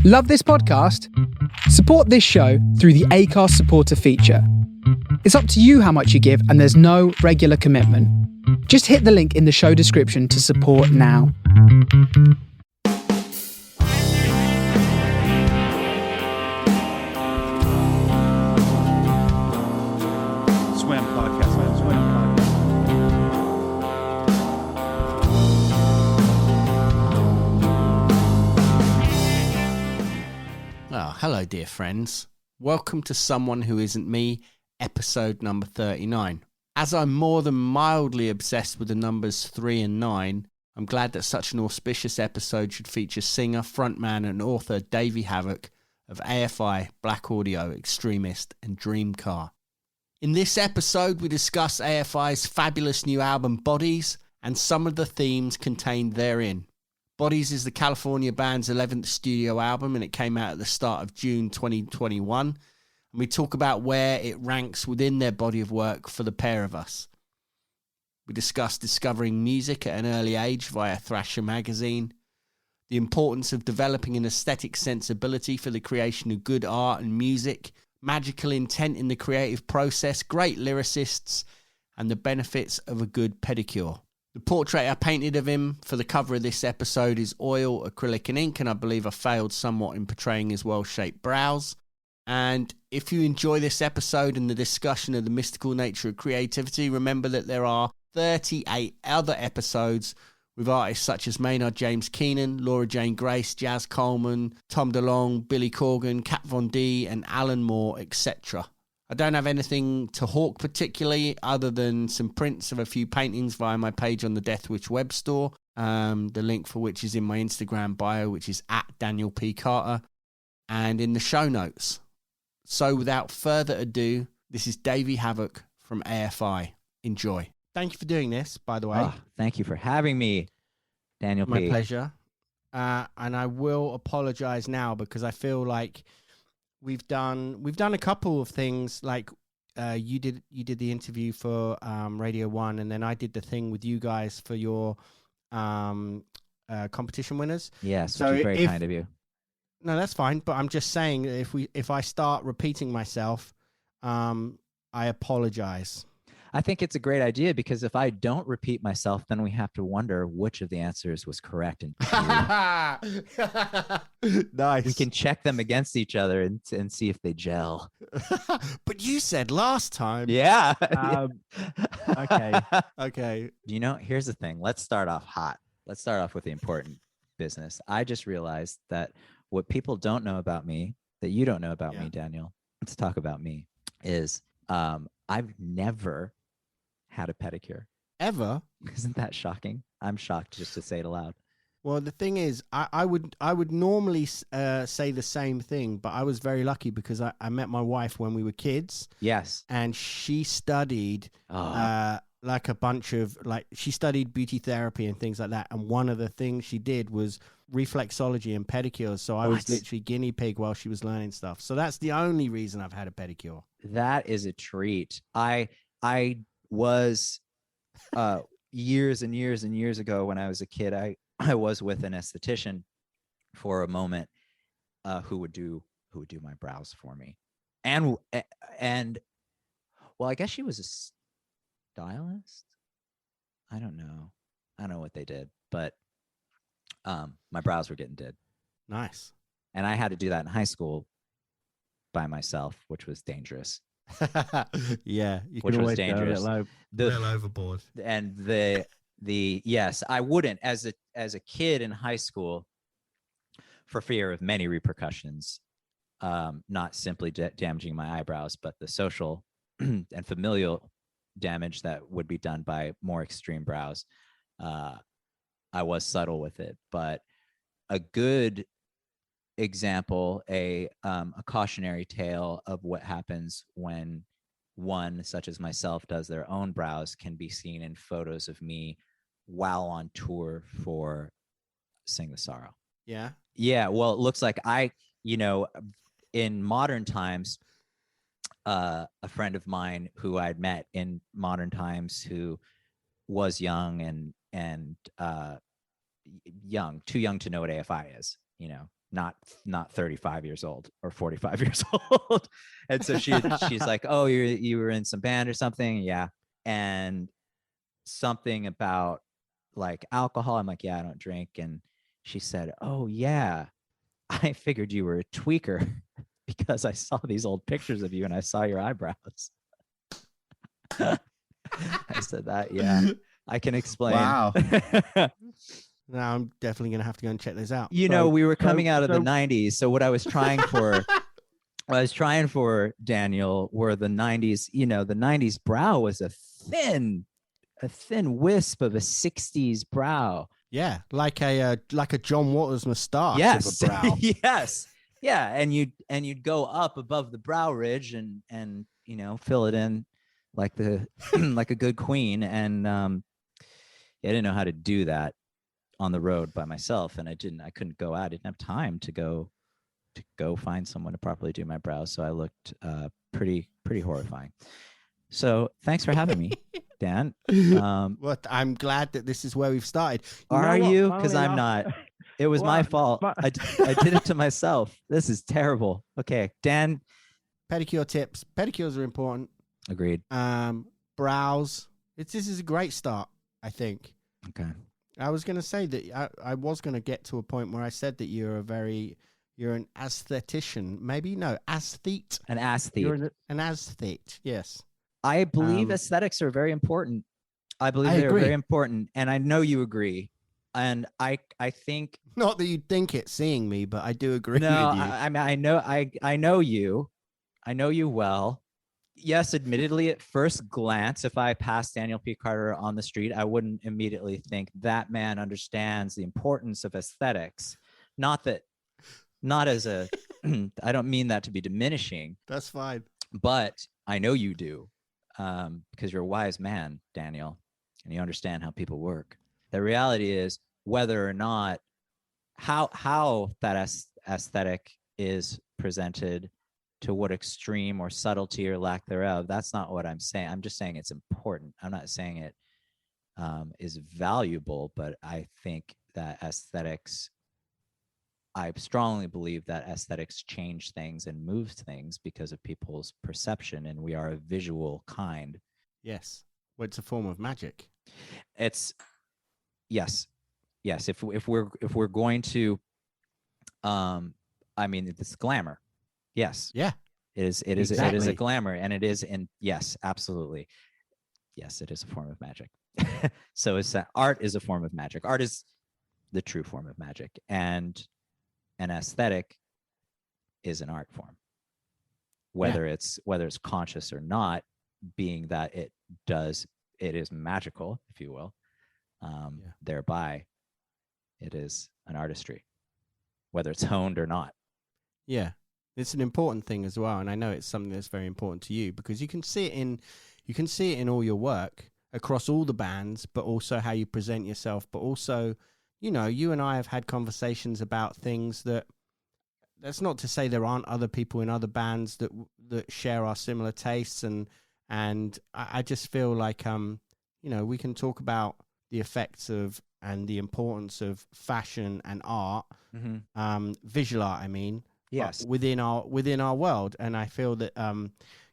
Love this podcast? Support this show through the Acast supporter feature. It's up to you how much you give, and there's no regular commitment. Just hit the link in the show description to support now. Swim podcast, man. Swim podcast. Oh, hello, dear friends. Welcome to Someone Who Isn't Me, episode number 39. As I'm more than mildly obsessed with the numbers 3 and 9, I'm glad that such an auspicious episode should feature singer, frontman and author Davey Havoc of AFI, Black Audio, Extremist and Dream Car. In this episode, we discuss AFI's fabulous new album, Bodies, and some of the themes contained therein. Bodies is the California band's 11th studio album, and it came out at the start of June 2021. And we talk about where it ranks within their body of work for the pair of us. We discuss discovering music at an early age via Thrasher magazine, the importance of developing an aesthetic sensibility for the creation of good art and music, magical intent in the creative process, great lyricists, and the benefits of a good pedicure. The portrait I painted of him for the cover of this episode is oil, acrylic and ink, and I believe I failed somewhat in portraying his well-shaped brows. And if you enjoy this episode and the discussion of the mystical nature of creativity, remember that there are 38 other episodes with artists such as Maynard James Keenan, Laura Jane Grace, Jazz Coleman, Tom DeLonge, Billy Corgan, Kat Von D, and Alan Moore, etc. I don't have anything to hawk particularly other than some prints of a few paintings via my page on the Death Wish web store, the link for which is in my Instagram bio, which is @DanielP.Carter, and in the show notes. So without further ado, this is Davey Havoc from AFI. Enjoy. Thank you for doing this, by the way. Oh, thank you for having me, Daniel P. My pleasure. And I will apologize now because I feel like we've done a couple of things. Like you did the interview for Radio 1, and then I did the thing with you guys for your competition winners. Yes, so which is very kind of you. No, that's fine. But I'm just saying that if I start repeating myself, I apologize. I think it's a great idea because if I don't repeat myself, then we have to wonder which of the answers was correct and true. Nice. We can check them against each other and see if they gel. But you said last time. Yeah. Okay. You know, here's the thing. Let's start off hot. Let's start off with the important business. I just realized that what people don't know about me, that you don't know about me, Daniel, let's talk about me, is I've never had a pedicure. Ever? Isn't that shocking? I'm shocked just to say it aloud. Well, the thing is, I would normally say the same thing, but I was very lucky because I met my wife when we were kids. Yes. And she studied like a bunch of, she studied beauty therapy and things like that. And one of the things she did was reflexology and pedicures. So I was literally guinea pig while she was learning stuff. So that's the only reason I've had a pedicure. That is a treat. I was years and years and years ago when I was a kid, I was with an esthetician for a moment who would do my brows for me. And well, I guess she was a stylist. I don't know what they did, but my brows were getting did. Nice. And I had to do that in high school by myself, which was dangerous. Yeah, you which can was always dangerous. go a little overboard. And the yes, I wouldn't as a kid in high school, for fear of many repercussions, not simply damaging my eyebrows, but the social and familial damage that would be done by more extreme brows. I was subtle with it, but a good example, a cautionary tale of what happens when one, such as myself, does their own brows can be seen in photos of me while on tour for Sing the Sorrow. Yeah. Yeah. Well, it looks like in modern times, a friend of mine who I'd met in modern times who was young and young, too young to know what AFI is, not 35 years old or 45 years old. And so she's like, oh, you were in some band or something. Yeah. And something about like alcohol. I'm like, yeah, I don't drink. And she said, oh yeah, I figured you were a tweaker because I saw these old pictures of you and I saw your eyebrows. I said that, yeah, I can explain. Wow. Now I'm definitely going to have to go and check this out. You know, we were coming out of the 90s. So what I was trying for, Daniel, were the 90s. You know, the 90s brow was a thin wisp of a 60s brow. Yeah, like a John Waters moustache. Yes. Of a brow. Yes. Yeah. And you'd go up above the brow ridge and you know, fill it in like like a good queen. And I didn't know how to do that on the road by myself, and I couldn't go out. I didn't have time to go find someone to properly do my brows, so I looked pretty horrifying. So thanks for having me, Dan. Well, I'm glad that this is where we've started. Are you? Because I'm not. It was my fault. I did it to myself. This is terrible. Okay, Dan. Pedicure tips. Pedicures are important. Agreed. Brows. This is a great start, I think. Okay. I was going to say that I was going to get to a point where I said that you're an aesthetician. Maybe no, aesthete. An aesthete. An aesthete. Yes. I believe aesthetics are very important. I believe they're agree. very important, and I know you agree. And I think Not that you'd think it seeing me, but I do agree no, with you. I mean I know you. I know you well. Yes, admittedly, at first glance, if I passed Daniel P. Carter on the street, I wouldn't immediately think that man understands the importance of aesthetics. Not as a, I don't mean that to be diminishing, That's fine. but I know you do, because you're a wise man, Daniel, and you understand how people work. The reality is whether or not how that aesthetic is presented, to what extreme or subtlety or lack thereof, that's not what I'm saying. I'm just saying it's important. I'm not saying it is valuable, but I think that aesthetics, I strongly believe that aesthetics change things and moves things because of people's perception, and we are a visual kind. Yes. Well, it's a form of magic. It's yes. If we're going to, I mean, it's glamour. Yes. Yeah. It is Exactly. a glamour, and it is, and yes, absolutely. Yes, it is a form of magic. So art is a form of magic. Art is the true form of magic, and an aesthetic is an art form. Whether it's conscious or not, being that it is magical, if you will. Thereby it is an artistry, whether it's honed or not. Yeah. It's an important thing as well, and I know it's something that's very important to you because you can see it in all your work across all the bands, but also how you present yourself, but also, you know, you and I have had conversations about things that's not to say there aren't other people in other bands that share our similar tastes, and I just feel like you know, we can talk about the effects of and the importance of fashion and art, visual art, I mean. Yes. Within our world. And I feel that,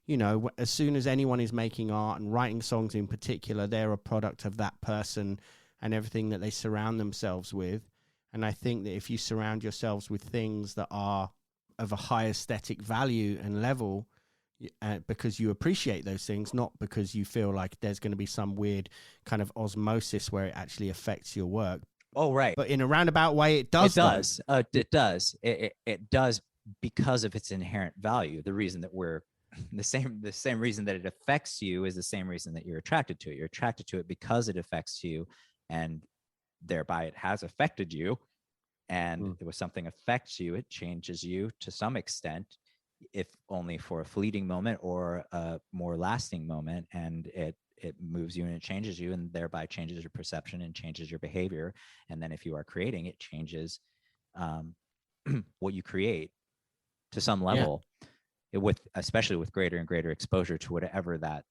you know, as soon as anyone is making art and writing songs in particular, they're a product of that person and everything that they surround themselves with. And I think that if you surround yourselves with things that are of a high aesthetic value and level, because you appreciate those things, not because you feel like there's going to be some weird kind of osmosis where it actually affects your work. Oh, right. But in a roundabout way, it does. It does. It does. It does, because of its inherent value. The reason that we're the same reason that it affects you is the same reason that you're attracted to it. You're attracted to it because it affects you, and thereby it has affected you. And if something affects you, it changes you to some extent, if only for a fleeting moment or a more lasting moment. And it moves you and it changes you, and thereby changes your perception and changes your behavior. And then if you are creating, it changes what you create to some level, especially with greater and greater exposure to whatever that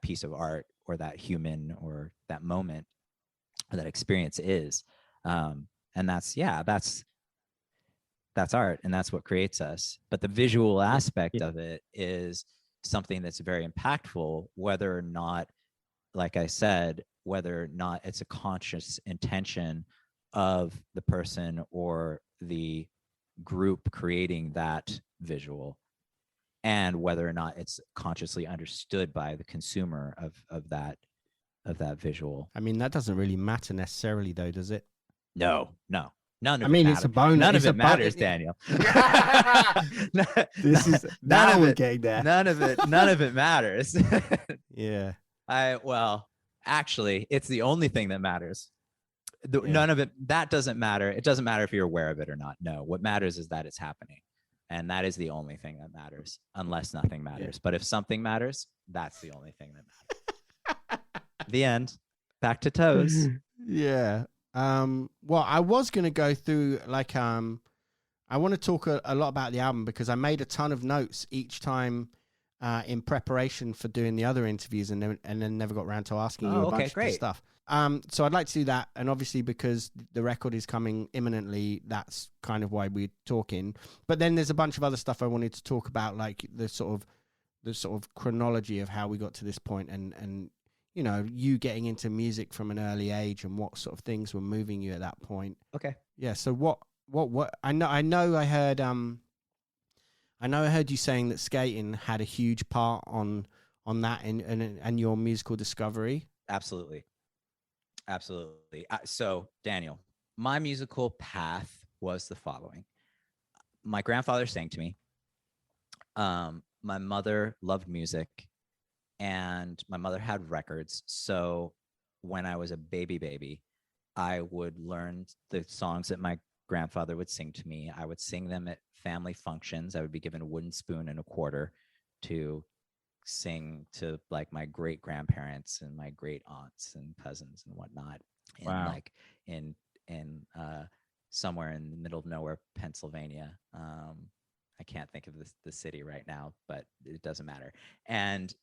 piece of art or that human or that moment or that experience is. And that's that's art, and that's what creates us. But the visual aspect of it is something that's very impactful, whether or not, like I said, whether or not it's a conscious intention of the person or the group creating that visual, and whether or not it's consciously understood by the consumer of that visual. I mean, that doesn't really matter necessarily, though, does it? No, none of I mean, it it's a matters. bonus. None It's of a it matters, bonus. Daniel. This is none now of we're it. getting there. None of it matters. Yeah. Actually, it's the only thing that matters. Yeah. None of it, that doesn't matter. It doesn't matter if you're aware of it or not. No, what matters is that it's happening. And that is the only thing that matters, unless nothing matters. Yeah. But if something matters, that's the only thing that matters. The end. Back to toes. Yeah. Well, I was going to go through I want to talk a lot about the album because I made a ton of notes each time in preparation for doing the other interviews and then never got around to asking you a bunch of stuff. So I'd like to do that. And obviously because the record is coming imminently, that's kind of why we're talking. But then there's a bunch of other stuff I wanted to talk about, like the sort of chronology of how we got to this point and you know, you getting into music from an early age and what sort of things were moving you at that point. Okay. Yeah. So what I heard you saying that skating had a huge part on that and your musical discovery. Absolutely. So Daniel, my musical path was the following. My grandfather sang to me. My mother loved music. And my mother had records. So when I was a baby, I would learn the songs that my grandfather would sing to me. I would sing them at family functions. I would be given a wooden spoon and a quarter to sing to like my great grandparents and my great aunts and cousins and whatnot. And wow. Like in somewhere in the middle of nowhere, Pennsylvania. I can't think of the city right now, but it doesn't matter. And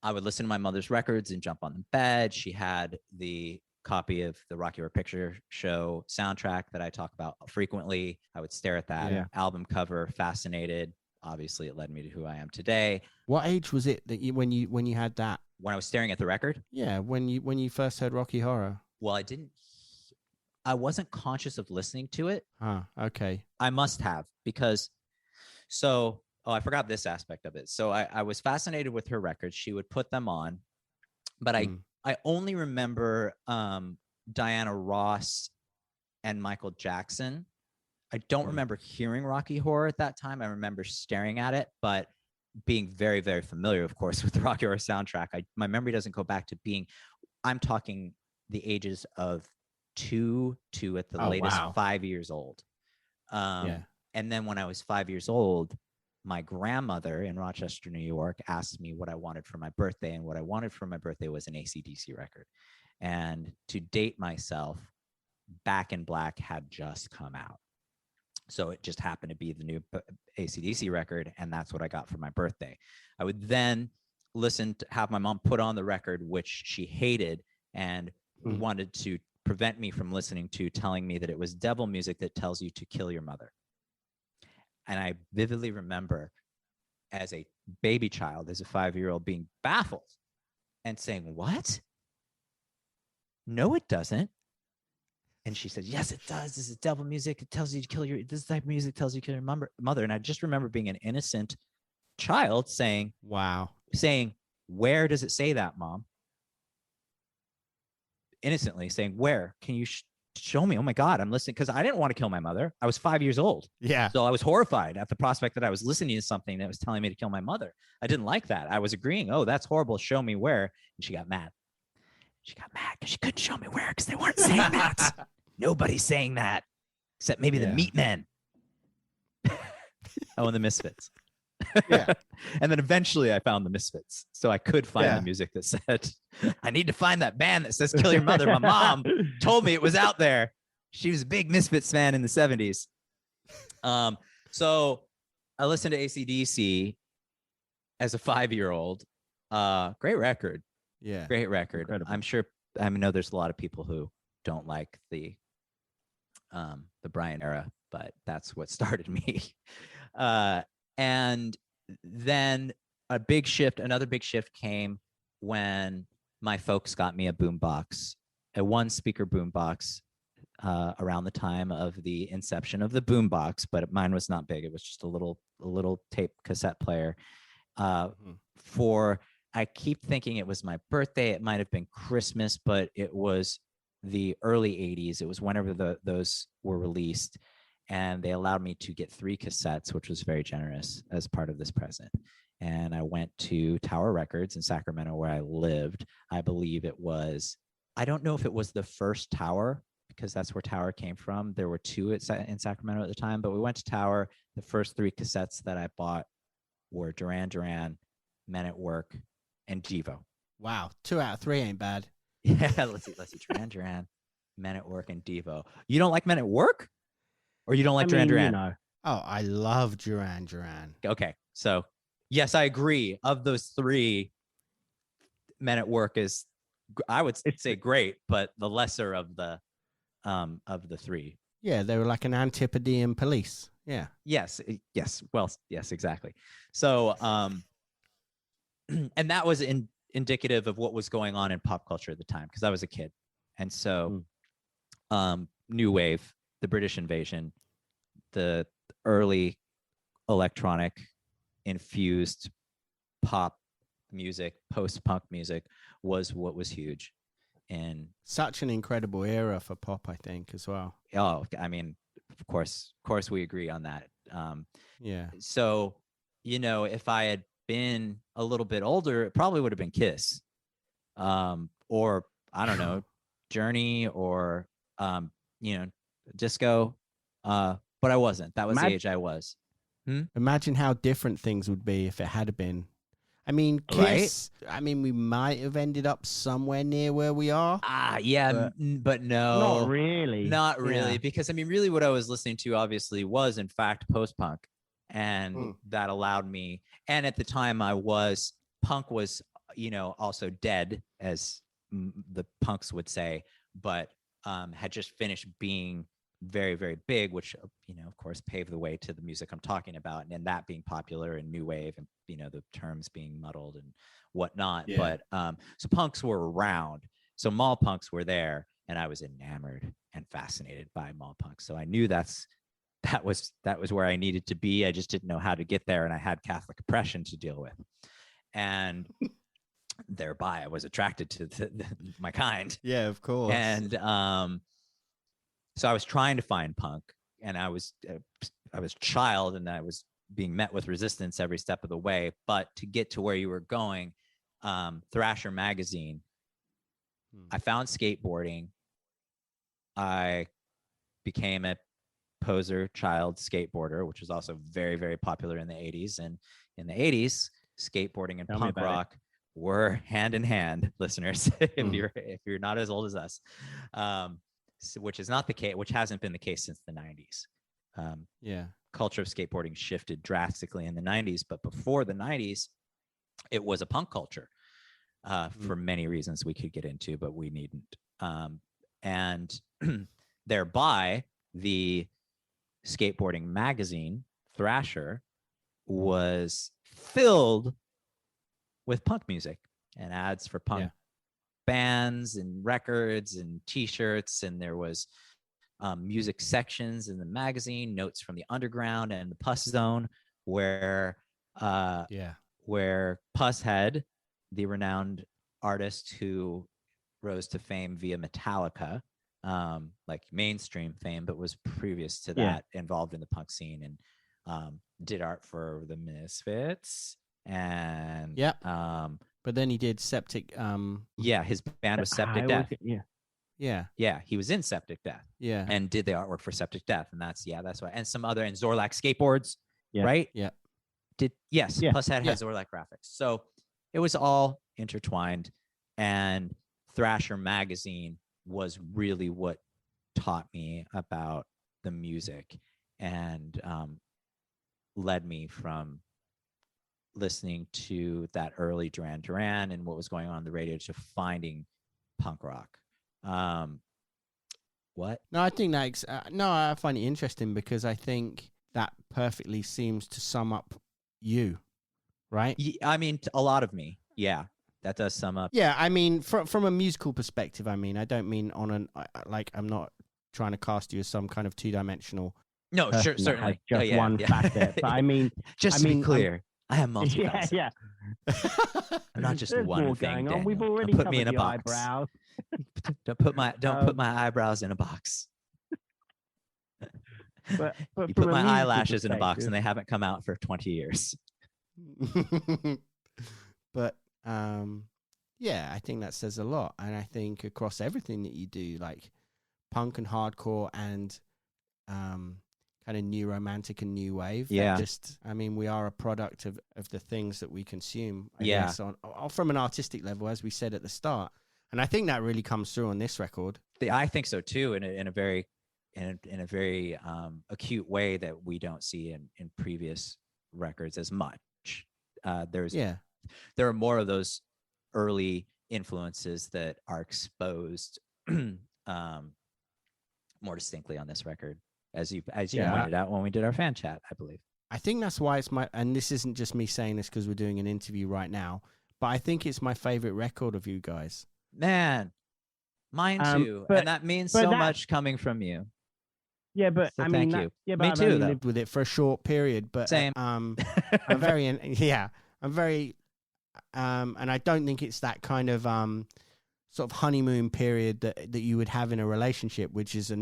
I would listen to my mother's records and jump on the bed. She had the copy of the Rocky Horror Picture Show soundtrack that I talk about frequently. I would stare at that album cover, fascinated. Obviously, it led me to who I am today. What age was it that when you had that? When I was staring at the record? Yeah, when you first heard Rocky Horror. Well, I wasn't conscious of listening to it. Okay. I must have because I forgot this aspect of it. So I was fascinated with her records. She would put them on, but I only remember Diana Ross and Michael Jackson. I don't remember hearing Rocky Horror at that time. I remember staring at it, but being very, very familiar, of course, with the Rocky Horror soundtrack. My memory doesn't go back to I'm talking the ages of 2 to at the latest 5 years old. And then when I was 5 years old, my grandmother in Rochester, New York, asked me what I wanted for my birthday. And what I wanted for my birthday was an AC/DC record. And to date myself, Back in Black had just come out. So it just happened to be the new AC/DC record. And that's what I got for my birthday. I would then have my mom put on the record, which she hated and wanted to prevent me from listening to, telling me that it was devil music that tells you to kill your mother. And I vividly remember as a baby child, as a 5-year-old, being baffled and saying, "What? No, it doesn't." And she said, "Yes, it does. This is devil music. It tells you to kill this type of music tells you to kill your mother." And I just remember being an innocent child saying, "Wow," "Where does it say that, Mom?" Innocently saying, "Where? Can you show me? Oh my God, I'm listening." Because I didn't want to kill my mother. I was 5 years old. Yeah. So I was horrified at the prospect that I was listening to something that was telling me to kill my mother. I didn't like that. I was agreeing, "Oh, that's horrible. Show me where." And she got mad. She got mad because she couldn't show me where because they weren't saying that. Nobody's saying that except maybe the Meat Men. And the Misfits. Yeah. And then eventually I found the Misfits. So I could find the music that said, "I need to find that band that says kill your mother. My mom told me it was out there." She was a big Misfits fan in the 70s. So I listened to AC/DC as a 5-year-old. Great record. Yeah. Great record. Incredible. I know there's a lot of people who don't like the Brian era but that's what started me. And then another big shift came when my folks got me a boombox, a one speaker boombox, around the time of the inception of the boombox, but mine was not big. It was just a little tape cassette player. I keep thinking it was my birthday. It might have been Christmas, but it was the early 80s. It was whenever those were released, and they allowed me to get 3 cassettes, which was very generous as part of this present. And I went to Tower Records in Sacramento, where I lived. I believe it was, I don't know if it was the first Tower, because that's where Tower came from. There were 2 in Sacramento at the time, but we went to Tower. The first 3 cassettes that I bought were Duran Duran, Men at Work, and Devo. Wow, 2 out of 3 ain't bad. Yeah, let's see. Duran Duran, Men at Work, and Devo. You don't like Men at Work? Or you don't like Duran Duran? You know. Oh, I love Duran Duran. Okay, so yes, I agree. Of those 3, Men at Work is, I would say, great, but the lesser of the 3. Yeah, they were like an Antipodean Police. Yeah. Yes. Well, yes, exactly. So, and that was indicative of what was going on in pop culture at the time, because I was a kid. And so, New Wave, the British Invasion, the early electronic infused pop music, post-punk music was what was huge. And such an incredible era for pop, I think, as well. Oh, I mean, of course we agree on that. Yeah. So, if I had been a little bit older, it probably would have been Kiss, or I don't know, Journey, or disco. But I wasn't. That was the age I was. Imagine how different things would be if it had been. I mean, Kiss, right? I mean, we might have ended up somewhere near where we are. Yeah, but no. Not really. Not really, because, I mean, really what I was listening to, obviously, was, in fact, post-punk. And that allowed me, and at the time punk was, also dead, as the punks would say, but had just finished being very, very big, which, of course, paved the way to the music I'm talking about, and that being popular and new wave, and the terms being muddled and whatnot. Yeah. But so punks were around, so mall punks were there, and I was enamored and fascinated by mall punks. So I knew that was where I needed to be. I just didn't know how to get there, and I had Catholic oppression to deal with, and thereby I was attracted to my kind. Yeah, of course. And so I was trying to find punk, and I was a child, and I was being met with resistance every step of the way. But to get to where you were going, Thrasher magazine, I found skateboarding. I became a poser child skateboarder, which was also very, very popular in the 80s. And in the 80s, skateboarding and punk rock were hand in hand, listeners, if you're not as old as us. Which is not the case, which hasn't been the case since the 90s. Culture of skateboarding shifted drastically in the 90s, but before the 90s, it was a punk culture for many reasons we could get into, but we needn't. And thereby, the skateboarding magazine, Thrasher, was filled with punk music and ads for punk bands and records and t-shirts, and there was music sections in the magazine, notes from the underground and the Puss Zone, where Pusshead, the renowned artist who rose to fame via Metallica, like mainstream fame, but was previous to that involved in the punk scene, and did art for the Misfits, and but then he did Septic. His band was Septic Death. He was in Septic Death. And did the artwork for Septic Death, and that's why. And some other, and Zorlak skateboards, right? Pusshead has Zorlak graphics. So it was all intertwined, and Thrasher magazine was really what taught me about the music, and led me from listening to that early Duran Duran and what was going on the radio to finding punk rock. What? No, I think that. No, I find it interesting because I think that perfectly seems to sum up you, right? I mean, a lot of me. Yeah, that does sum up. Yeah, I mean, from a musical perspective, I mean, I don't mean on like I'm not trying to cast you as some kind of two-dimensional. No, person sure, that has certainly. just one facet, but I mean, just I to mean, be clear, I am Yeah, multifaceted. yeah. I'm not just There's one more thing. going on. We've Daniel. already Don't put me covered in a the box. eyebrows. Don't put my eyebrows in a box. But You from put a my musical eyelashes in a box, perspective- and they haven't come out for 20 years. But yeah, I think that says a lot, and I think across everything that you do, like punk and hardcore and kind of new romantic and new wave. Yeah. I mean, we are a product of the things that we consume, I Yeah. guess, on from an artistic level, as we said at the start. And I think that really comes through on this record. I think so too, in a very acute way that we don't see in previous records as much. There are more of those early influences that are exposed more distinctly on this record, as you pointed out when we did our fan chat, I believe. I think that's why it's and this isn't just me saying this because we're doing an interview right now, but I think it's my favorite record of you guys. Man, mine too, but- and that means but so that- much coming from you. Yeah, but So I mean, thank you. Yeah, but Me I've too, only though. lived- Lived with it for a short period, but Same. I'm very and I don't think it's that kind of sort of honeymoon period that you would have in a relationship, which is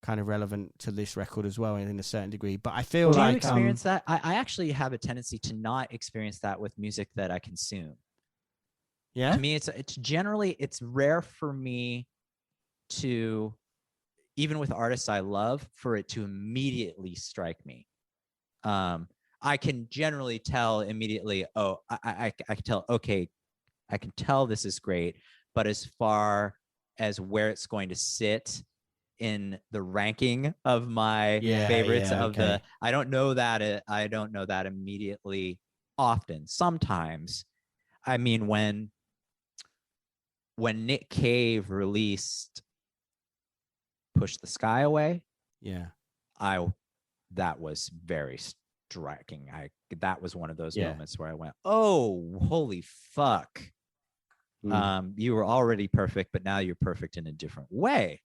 kind of relevant to this record as well in a certain degree. But I feel Do like you experience that? I actually have a tendency to not experience that with music that I consume. yeah, To me, it's rare for me to, even with artists I love, for it to immediately strike me. I can generally tell immediately, oh, I can tell, okay, I can tell this is great, but as far as where it's going to sit in the ranking of my favorites I don't know that immediately often. Sometimes, I mean, when Nick Cave released Push the Sky Away, that was very striking. That was one of those moments where I went, oh, holy fuck. You were already perfect, but now you're perfect in a different way,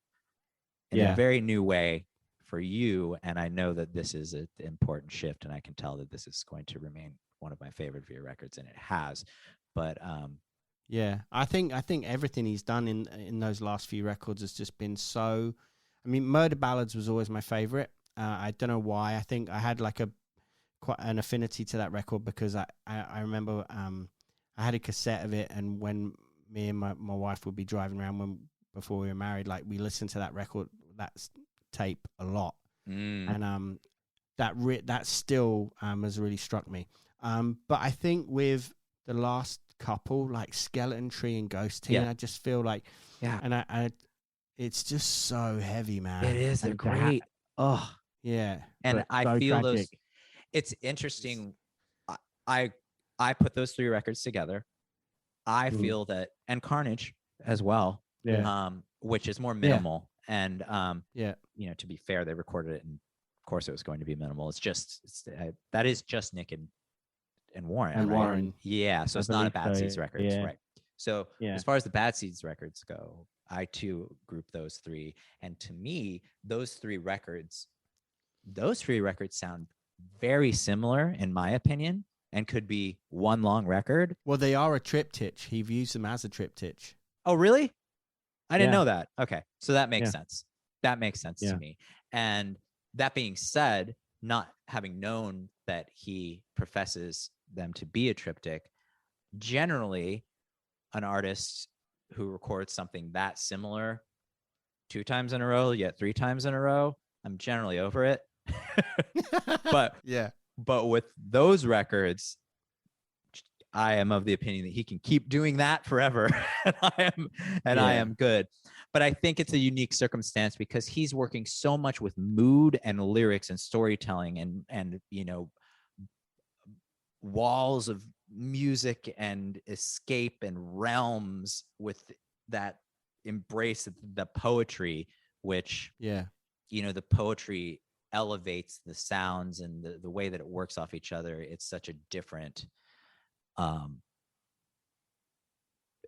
in a very new way for you. And I know that this is an important shift, and I can tell that this is going to remain one of my favorite Veer records, and it has. But I think everything he's done in those last few records has just been so. I mean, Murder Ballads was always my favorite. I don't know why. I think I had like quite an affinity to that record because I remember I had a cassette of it, and when me and my wife would be driving around before we were married, like we listened to that record, that tape a lot, and that still has really struck me. But I think with the last couple, like Skeleton Tree and Ghost Teen, I just feel like, and I it's just so heavy, man. it is. They're great. Oh, yeah. And I so feel tragic. it's interesting. I put those three records together. I feel that, and Carnage as well, which is more minimal. And to be fair, they recorded it, and of course it was going to be minimal. It's just that is just Nick and Warren. And right? Warren. Yeah, so it's not a Bad Seeds records, right? So as far as the Bad Seeds records go, I too group those three, and to me, those three records sound very similar, in my opinion, and could be one long record. Well, they are a triptych. He views them as a triptych. Oh, really? I didn't Yeah. know that. Okay, so that makes Yeah. sense. That makes sense to me. And that being said, not having known that he professes them to be a triptych, generally, an artist who records something that similar 2 times in a row, yet 3 times in a row, I'm generally over it. But with those records, I am of the opinion that he can keep doing that forever, and I am good. But I think it's a unique circumstance because he's working so much with mood and lyrics and storytelling and walls of music and escape and realms with that embrace the poetry, which, Yeah. the poetry elevates the sounds and the way that it works off each other. It's such a different,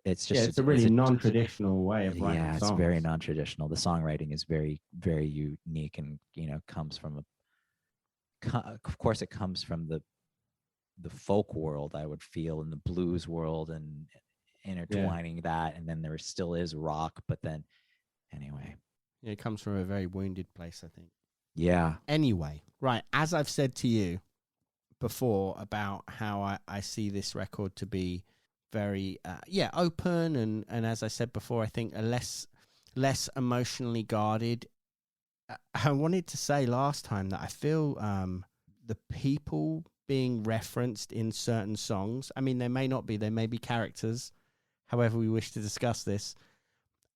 it's just, it's a really non-traditional way of writing yeah, songs. it's very non-traditional. The songwriting is very, very unique, and comes from of course it comes from the folk world, I would feel, and the blues world, and intertwining that, and then there still is rock, but then anyway. Yeah, it comes from a very wounded place, I think. Yeah. Anyway, right, as I've said to you before about how I see this record to be very open, and as I said before, I think a less emotionally guarded. I wanted to say last time that I feel the people being referenced in certain songs, I mean, they may not be, they may be characters, however we wish to discuss this.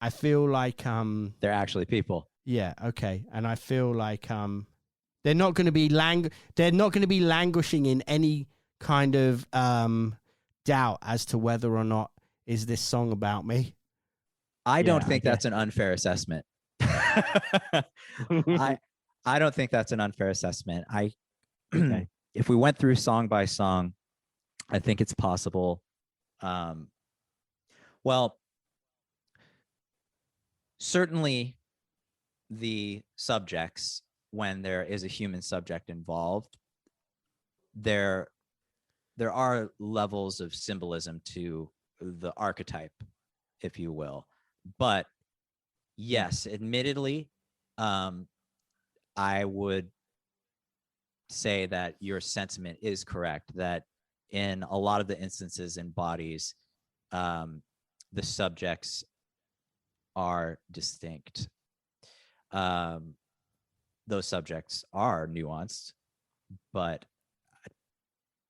I feel like they're actually people. Yeah, okay. And I feel like they're not going to be languishing in any kind of doubt as to whether or not is this song about me. I don't think that's an unfair assessment. I don't think that's an unfair assessment. If we went through song by song, I think it's possible. Well, certainly the subjects, when there is a human subject involved, there are levels of symbolism to the archetype, if you will. But yes, admittedly, I would say that your sentiment is correct, that in a lot of the instances in bodies, the subjects are distinct. Those subjects are nuanced, but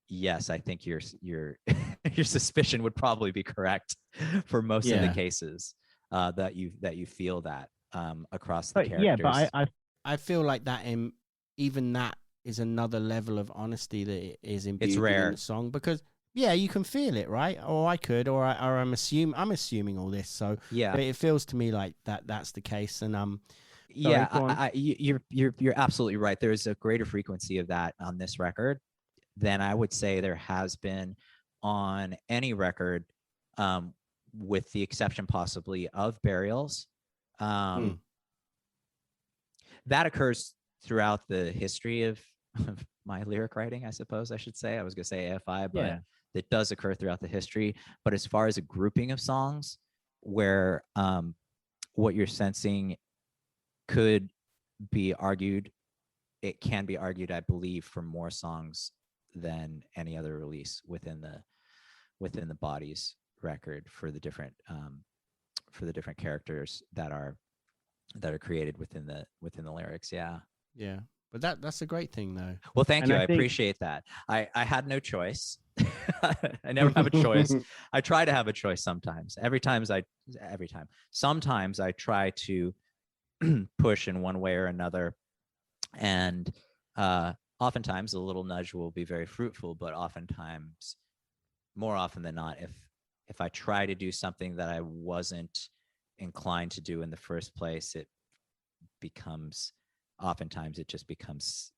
yes, I think your your suspicion would probably be correct for most of the cases that you feel that across the characters. Yeah, but I feel like that even that is another level of honesty that is imbued in the song, because you can feel it, right? Or I could, or I'm assuming all this. So yeah, but it feels to me like that's the case. And you're absolutely right. There's a greater frequency of that on this record than I would say there has been on any record, with the exception possibly of Burials. That occurs throughout the history of my lyric writing, I suppose I should say. I was going to say AFI, but it does occur throughout the history. But as far as a grouping of songs where what you're sensing could be argued, it can be argued, I believe, for more songs than any other release within the Bodies record for the different characters that are created within the lyrics. Yeah, but that's a great thing, though. Well, thank you. I appreciate that. I had no choice. I never have a choice. I try to have a choice sometimes. Sometimes I try to push in one way or another, and oftentimes a little nudge will be very fruitful. But oftentimes, more often than not, if I try to do something that I wasn't inclined to do in the first place, it just becomes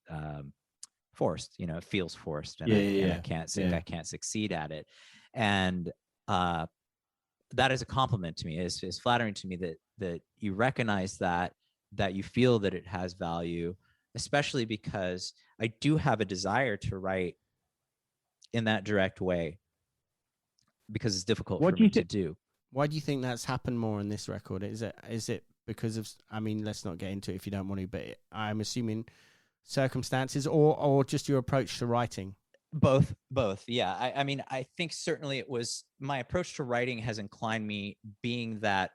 forced. It feels forced, and I can't succeed at it. And that is a compliment to me. It's flattering to me that you recognize that you feel that it has value, especially because I do have a desire to write in that direct way, because it's difficult for me to do. Why do you think that's happened more on this record? Is it because of, I mean, let's not get into it if you don't want to, but I'm assuming circumstances or just your approach to writing? Both. Yeah. I mean, I think certainly it was my approach to writing has inclined me, being that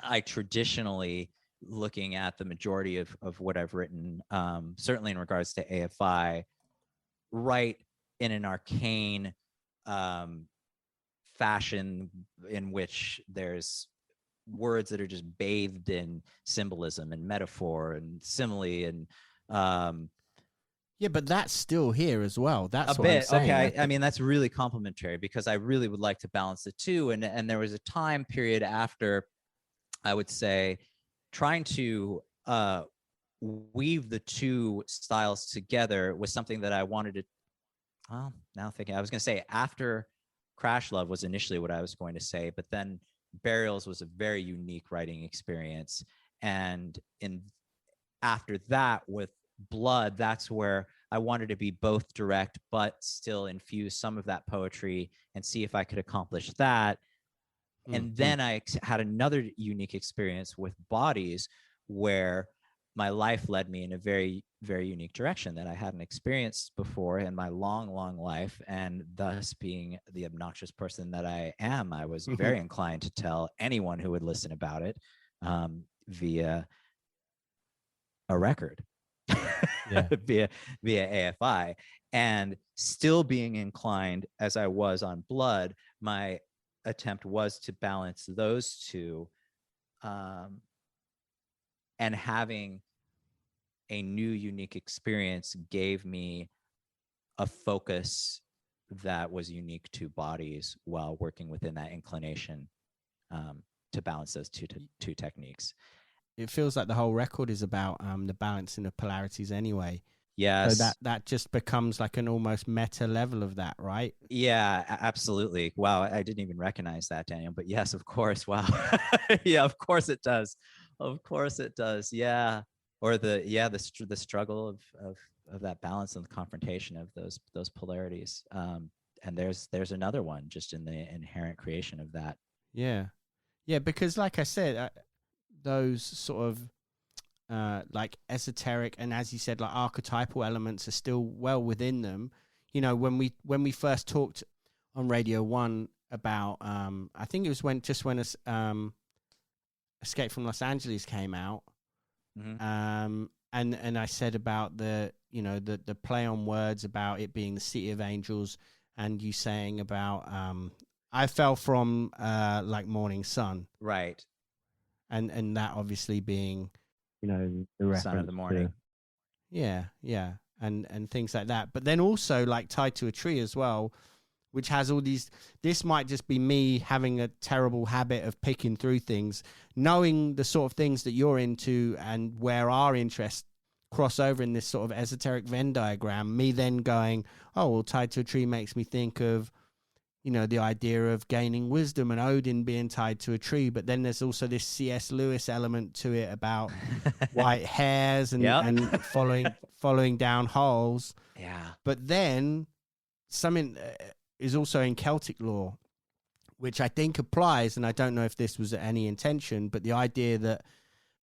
I traditionally, looking at the majority of what I've written, certainly in regards to AFI, write in an arcane fashion in which there's words that are just bathed in symbolism and metaphor and simile and but that's still here as well. That's a what bit. I'm saying. Okay, I mean, that's really complimentary, because I really would like to balance the two. And there was a time period after I would say trying to weave the two styles together was something that I wanted to. Well, now thinking, I was going to say after Crash Love was initially what I was going to say, but then Burials was a very unique writing experience. And after that with Blood, that's where I wanted to be both direct, but still infuse some of that poetry and see if I could accomplish that. And then I had another unique experience with Bodies where my life led me in a very, very unique direction that I hadn't experienced before in my long, long life. And thus, being the obnoxious person that I am, I was very inclined to tell anyone who would listen about it via a record, via AFI. And still being inclined, as I was on Blood, my attempt was to balance those two, and having a new unique experience gave me a focus that was unique to Bodies while working within that inclination, to balance those two techniques. It feels like the whole record is about the balancing of polarities anyway. Yes. So that just becomes like an almost meta level of that, right? Yeah, absolutely. Wow, I didn't even recognize that, Daniel. But yes, of course. Wow. Yeah, of course it does. Of course it does. Yeah. Or the struggle of that balance and the confrontation of those polarities. And there's another one just in the inherent creation of that. Yeah. Yeah, because like I said, those sort of like esoteric and, as you said, like archetypal elements are still well within them. You know, when we first talked on Radio 1 about I think it was when Escape from Los Angeles came out. And I said about the play on words about it being the city of angels, and you saying about I fell from like morning sun, right? And that obviously being, you know, the reference Son of the morning. Yeah, and things like that. But then also like Tied to a Tree as well, which has all these. This might just be me having a terrible habit of picking through things, knowing the sort of things that you're into and where our interests cross over in this sort of esoteric Venn diagram. Me then going, oh, well, Tied to a Tree makes me think of, you know, the idea of gaining wisdom and Odin being tied to a tree. But then there's also this C.S. Lewis element to it about white hairs and following down holes. Yeah. But then something is also in Celtic lore, which I think applies, and I don't know if this was any intention, but the idea that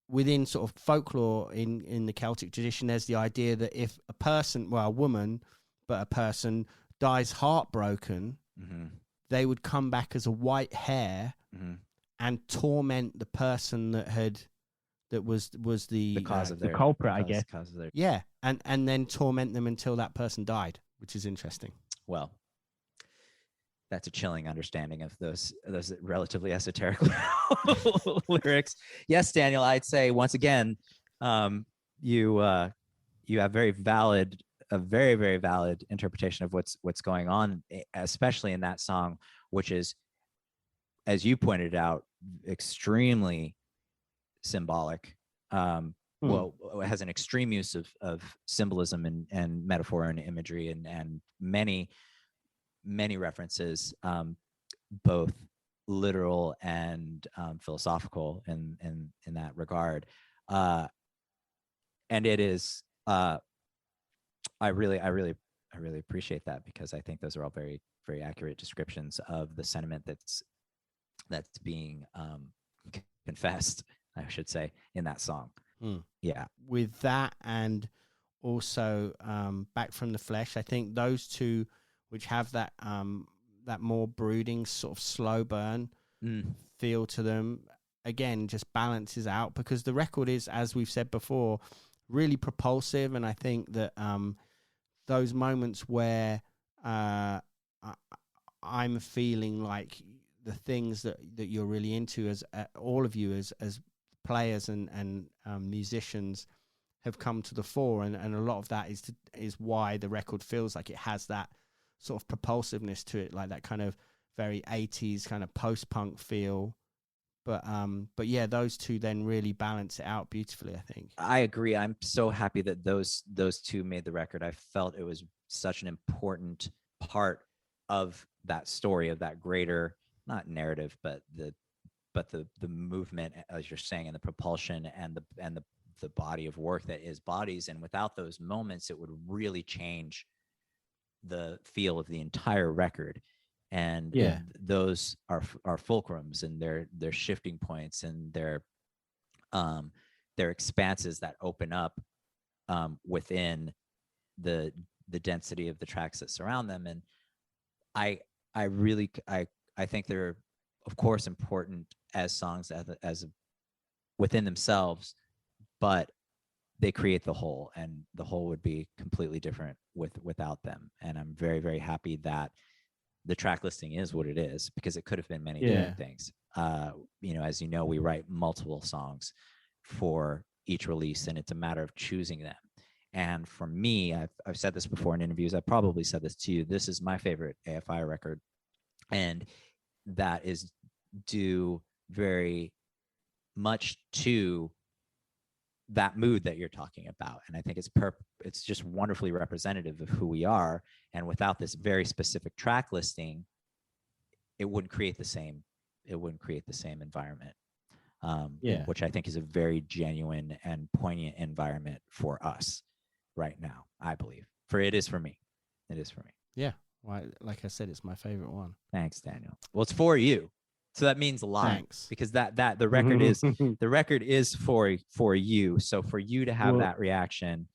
within sort of folklore in the Celtic tradition, there's the idea that if a person, well, a woman, but a person dies heartbroken, they would come back as a white hair and torment the person that was the cause of their culprit, I guess. Cause of their... Yeah, and then torment them until that person died, which is interesting. Well, that's a chilling understanding of those relatively esoteric lyrics. Yes, Daniel, I'd say once again, you have a very, very valid interpretation of what's going on, especially in that song, which is, as you pointed out, extremely symbolic. Well, it has an extreme use of symbolism and metaphor and imagery and many references, both literal and philosophical in that regard. And it is, I really appreciate that, because I think those are all very, very accurate descriptions of the sentiment that's being confessed, I should say, in that song. Yeah. With that, and also Back from the Flesh, I think those two, which have that more brooding sort of slow burn feel to them, again, just balances out, because the record is, as we've said before, really propulsive. And I think that those moments where I'm feeling like the things that you're really into, as all of you as players and musicians, have come to the fore, and a lot of that is why the record feels like it has that sort of propulsiveness to it, like that kind of very 80s kind of post-punk feel, But yeah, those two then really balance it out beautifully, I think. I agree. I'm so happy that those two made the record. I felt it was such an important part of that story, of that greater, not narrative, but the movement, as you're saying, and the propulsion and the body of work that is Bodies. And without those moments, it would really change the feel of the entire record. And those are fulcrums, and they're shifting points, and they're expanses that open up within the density of the tracks that surround them. And I think they're, of course, important as songs as within themselves, but they create the whole, and the whole would be completely different without them. And I'm very, very happy that the track listing is what it is, because it could have been many different things. As you know, we write multiple songs for each release, and it's a matter of choosing them. And for me, I've said this before in interviews, I probably said this to you, this is my favorite AFI record, and that is due very much to that mood that you're talking about. And I think it's just wonderfully representative of who we are. And without this very specific track listing, it wouldn't create the same environment. Which I think is a very genuine and poignant environment for us right now, I believe. It is for me. Yeah. Well, like I said, it's my favorite one. Thanks, Daniel. Well, it's for you, so that means a lot. Thanks. Because that the record is for you. So for you to have that reaction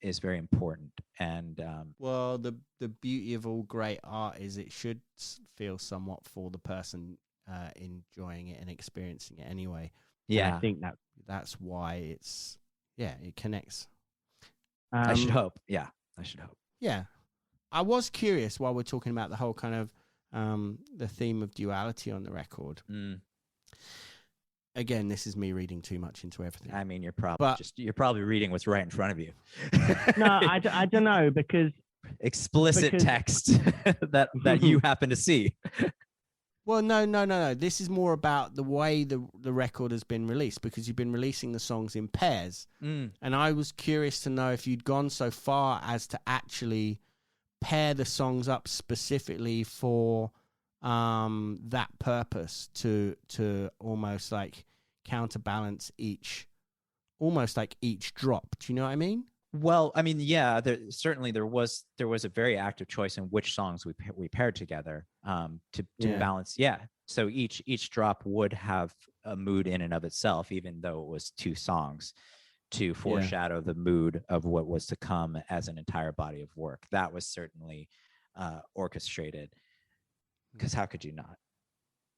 is very important. And well, the beauty of all great art is it should feel somewhat for the person enjoying it and experiencing it anyway. Yeah, and I think that's why it connects. I should hope. Yeah, I should hope. Yeah. I was curious while we're talking about the whole kind of the theme of duality on the record. Again, this is me reading too much into everything. I mean, you're probably reading what's right in front of you. No, I don't know, because explicit text that you happen to see. Well, no. This is more about the way the record has been released, because you've been releasing the songs in pairs. And I was curious to know if you'd gone so far as to actually pair the songs up specifically for that purpose, to almost like counterbalance each drop. Do you know what I mean? Well, I mean, yeah, there was a very active choice in which songs we paired together to balance. Yeah. So each drop would have a mood in and of itself, even though it was two songs, to foreshadow the mood of what was to come as an entire body of work. That was certainly orchestrated, because how could you not?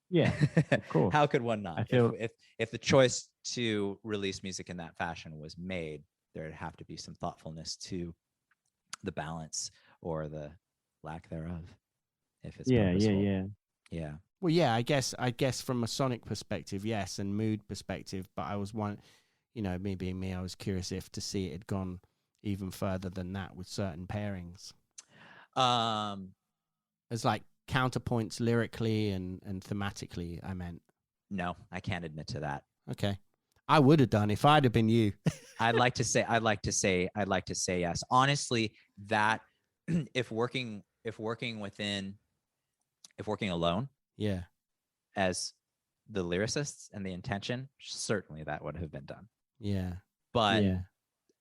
Yeah, of course. How could one not? If the choice to release music in that fashion was made, there'd have to be some thoughtfulness to the balance or the lack thereof. If it's purposeful. Yeah. Well, yeah, I guess from a sonic perspective, yes, and mood perspective. But I was me being me, I was curious to see it had gone even further than that with certain pairings. As like counterpoints lyrically and thematically, I meant. No, I can't admit to that. Okay. I would have done if I'd have been you. I'd like to say yes. Honestly, that if working alone, yeah, as the lyricists and the intention, certainly that would have been done. Yeah. But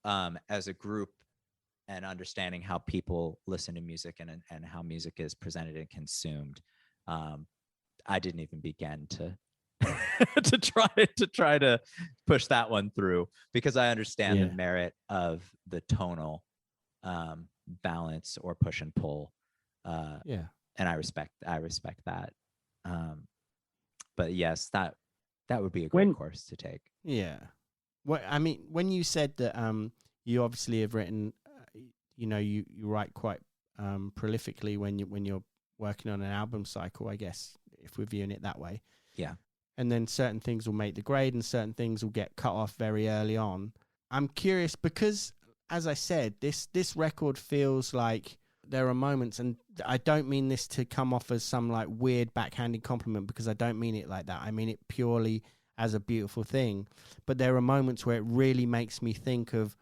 as a group and understanding how people listen to music and how music is presented and consumed, I didn't even begin to to try to push that one through, because I understand the merit of the tonal balance or push and pull. And I respect that. But yes, that would be a great course to take. Yeah. Well, I mean, when you said that you obviously have written, you write quite prolifically when you're working on an album cycle, I guess, if we're viewing it that way. Yeah. And then certain things will make the grade and certain things will get cut off very early on. I'm curious because, as I said, this record feels like there are moments, and I don't mean this to come off as some like weird backhanded compliment, because I don't mean it like that. I mean it purely as a beautiful thing. But there are moments where it really makes me think of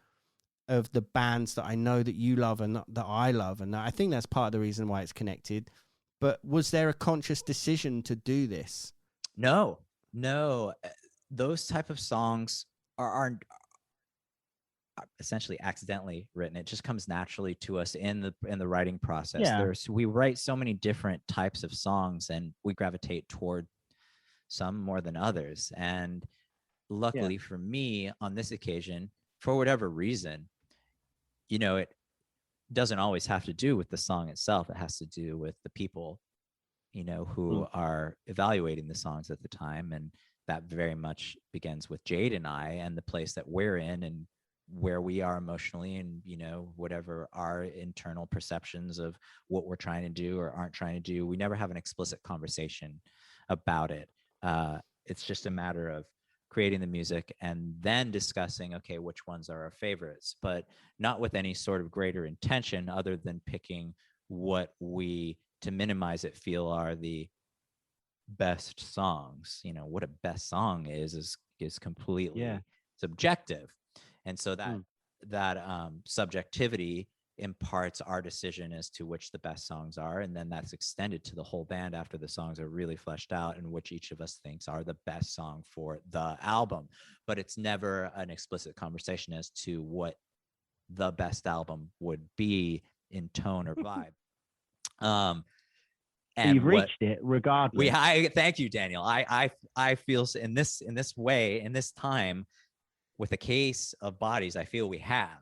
the bands that I know that you love and that I love, and I think that's part of the reason why it's connected. But was there a conscious decision to do this? No. Those type of songs are essentially accidentally written. It just comes naturally to us in the writing process. Yeah. We write so many different types of songs, and we gravitate toward some more than others. And luckily for me, on this occasion, for whatever reason, it doesn't always have to do with the song itself. It has to do with the people, who are evaluating the songs at the time. And that very much begins with Jade and I, and the place that we're in, and where we are emotionally, and whatever our internal perceptions of what we're trying to do or aren't trying to do. We never have an explicit conversation about it. It's just a matter of creating the music and then discussing, okay, which ones are our favorites, but not with any sort of greater intention other than picking what we, to minimize it, feel are the best songs. What a best song is completely subjective. And so that subjectivity imparts our decision as to which the best songs are, and then that's extended to the whole band after the songs are really fleshed out, and which each of us thinks are the best song for the album. But it's never an explicit conversation as to what the best album would be in tone or vibe. And you've reached it regardless. Thank you, Daniel. I feel in this way, in this time, with a case of Bodies, I feel we have,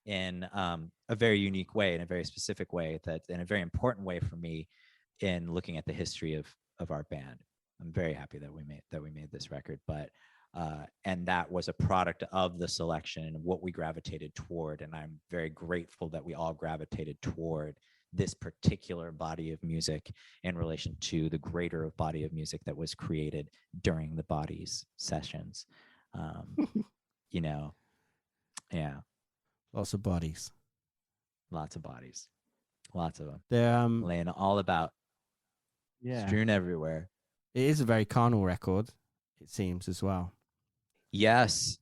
in a very unique way, in a very specific way, that in a very important way for me, in looking at the history of our band. I'm very happy that we made this record, but and that was a product of the selection and what we gravitated toward. And I'm very grateful that we all gravitated toward this particular body of music in relation to the greater body of music that was created during the Bodies sessions. Yeah. Lots of bodies. Lots of bodies. Lots of them. They're laying all about. Yeah. Strewn everywhere. It is a very carnal record, it seems, as well. Yes,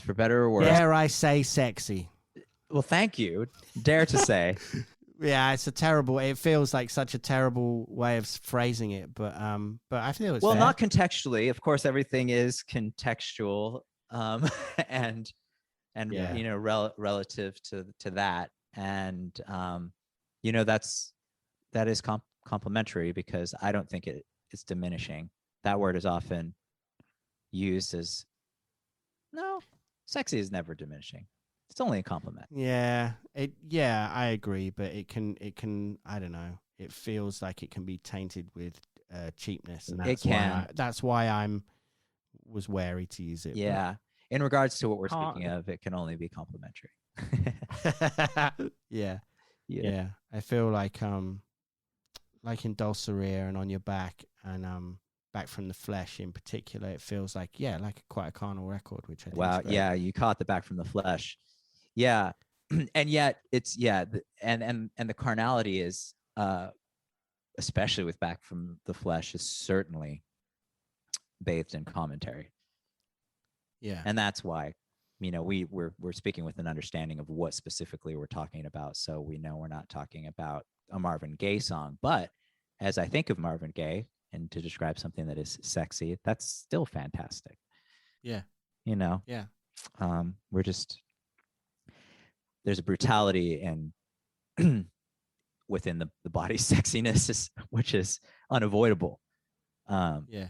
for better or worse. Dare I say sexy? Well, thank you. Dare to say. Yeah, it feels like such a terrible way of phrasing it, but I feel it's well, fair. not contextually. Of course, everything is contextual, and relative to that, and that is complimentary, because I don't think it's diminishing. That word is often used as, no, sexy is never diminishing. It's only a compliment. Yeah, I agree, but it can I don't know. It feels like it can be tainted with cheapness, and that's why I'm was wary to use it. Yeah, in regards to what we're speaking of, it can only be complimentary. Yeah. I feel like in Dulcinea and On Your Back and Back from the Flesh in particular, it feels like quite a carnal record, which I think is great. Yeah, you caught the Back from the Flesh. Yeah, and yet it's and the carnality is especially with Back from the Flesh is certainly bathed in commentary. Yeah, and that's why we're speaking with an understanding of what specifically we're talking about, so we know we're not talking about a Marvin Gaye song. But as I think of Marvin Gaye, and to describe something that is sexy, that's still fantastic. Yeah. Yeah. We're just, there's a brutality and within the body sexiness, which is unavoidable. It's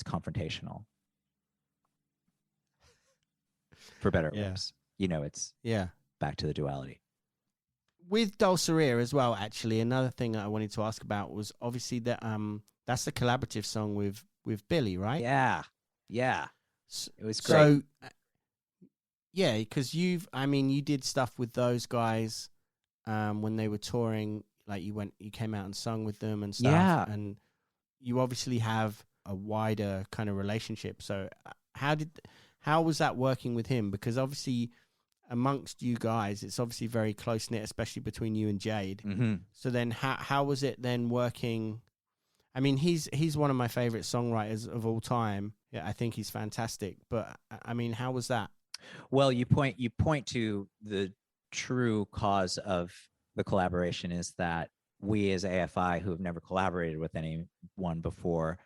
confrontational, for better or worse. It's back to the duality. With Dulcinea as well, actually, another thing that I wanted to ask about was obviously that that's the collaborative song with Billy, right? Yeah. It was great. So, because you did stuff with those guys when they were touring. Like you came out and sung with them and stuff. Yeah. And you obviously have a wider kind of relationship. So how was that working with him? Because obviously, amongst you guys, it's obviously very close knit, especially between you and Jade. Mm-hmm. So then, how was it then working? I mean, he's one of my favorite songwriters of all time. Yeah, I think he's fantastic. But I mean, how was that? Well, you point to the true cause of the collaboration is that we as AFI, who have never collaborated with anyone before,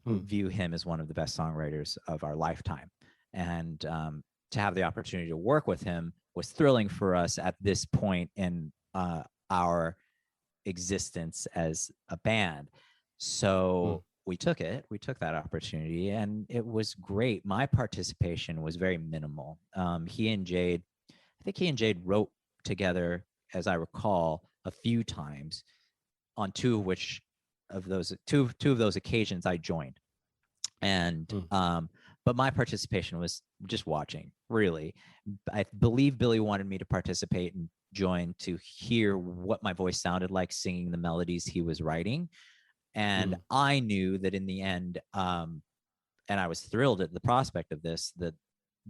view him as one of the best songwriters of our lifetime. And to have the opportunity to work with him was thrilling for us at this point in our existence as a band. So we took that opportunity, and it was great. My participation was very minimal. I think he and Jade wrote together, as I recall, a few times, on two of those occasions I joined. And but my participation was just watching, really. I believe Billy wanted me to participate and join to hear what my voice sounded like singing the melodies he was writing. And I knew that in the end, and I was thrilled at the prospect of this, that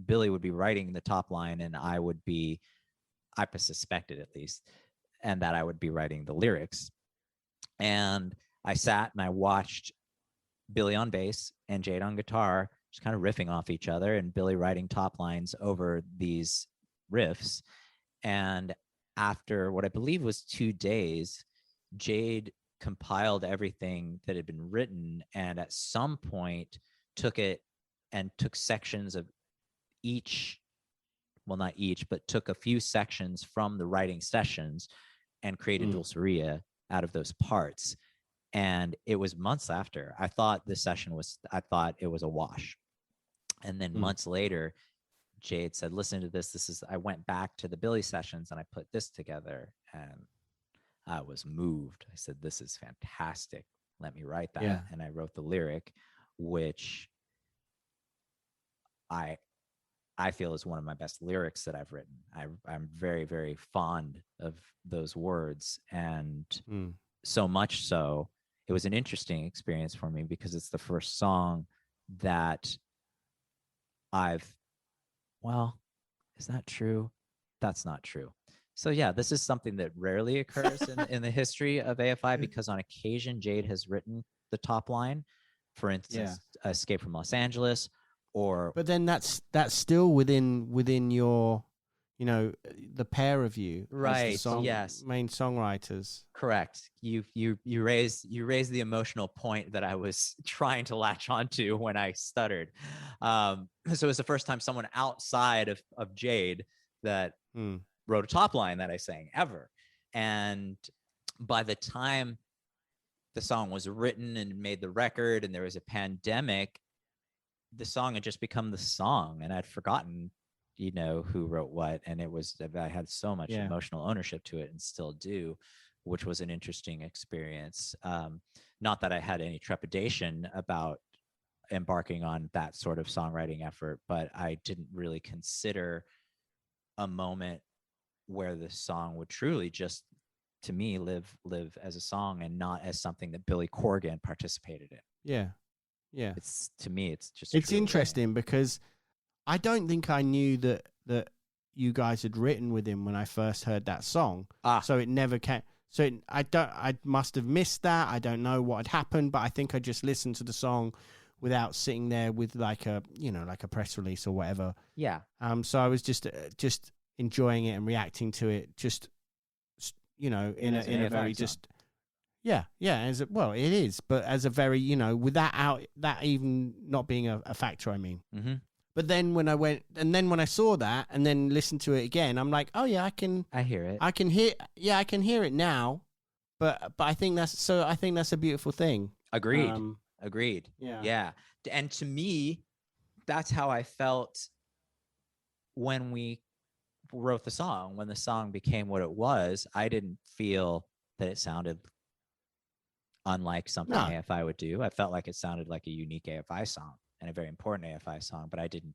Billy would be writing the top line and I suspected at least, and that I would be writing the lyrics. And I sat and I watched Billy on bass and Jade on guitar, just kind of riffing off each other, and Billy writing top lines over these riffs. And after what I believe was 2 days, Jade compiled everything that had been written, and at some point took sections of each, well, not each, but took a few sections from the writing sessions and created Dulceria out of those parts. And it was months after I thought it was a wash. And then months later, Jade said, listen to this. I went back to the Billy sessions and I put this together, and I was moved. I said, this is fantastic. Let me write that. Yeah. And I wrote the lyric, which I feel is one of my best lyrics that I've written. I'm very, very fond of those words. And so much so, it was an interesting experience for me because it's the first song that is that true? That's not true. So yeah, this is something that rarely occurs in the history of AFI, because on occasion Jade has written the top line, for instance, Escape from Los Angeles, but then that's still within your, the pair of you, right? As the Yes, main songwriters. Correct. You raised the emotional point that I was trying to latch onto when I stuttered. So it was the first time someone outside of Jade that wrote a top line that I sang ever. And by the time the song was written and made the record and there was a pandemic, the song had just become the song, and I'd forgotten, who wrote what. And I had so much emotional ownership to it, and still do, which was an interesting experience. Not that I had any trepidation about embarking on that sort of songwriting effort, but I didn't really consider a moment where the song would truly just, to me, live as a song and not as something that Billy Corgan participated in. Yeah. It's, to me, it's interesting because I don't think I knew that you guys had written with him when I first heard that song. So it never came. So I must have missed that. I don't know what had happened, but I think I just listened to the song without sitting there with like a press release or whatever. Yeah. So I was just enjoying it and reacting to it, in a very song. just. Yeah, it is, but as a very, with that even not being a factor, I mean. Mm-hmm. But then when I saw that and then listened to it again, I'm like, oh yeah, I hear it. I can hear it now, but I think that's a beautiful thing. Agreed. Yeah. And to me, that's how I felt when we wrote the song. When the song became what it was, I didn't feel that it sounded unlike something AFI would do. I felt like it sounded like a unique AFI song and a very important AFI song, but I didn't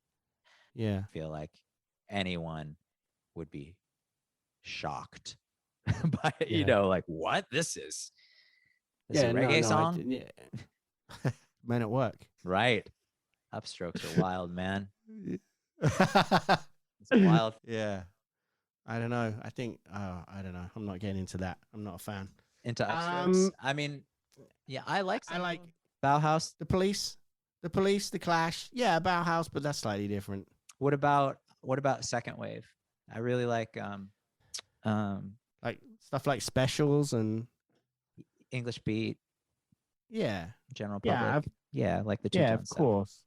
feel like anyone would be shocked by, like, what? This is a reggae song? Men at work. Right. Upstrokes are wild, man. It's wild. Yeah. I don't know. I think, I don't know. I'm not getting into that. I'm not a fan. Into upstrokes. I mean, yeah, I like Bauhaus. The Police, The Clash. Yeah, Bauhaus, but that's slightly different. What about second wave? I really like like stuff like Specials and English Beat. Yeah. General Public. Yeah, like the two. Yeah, of course.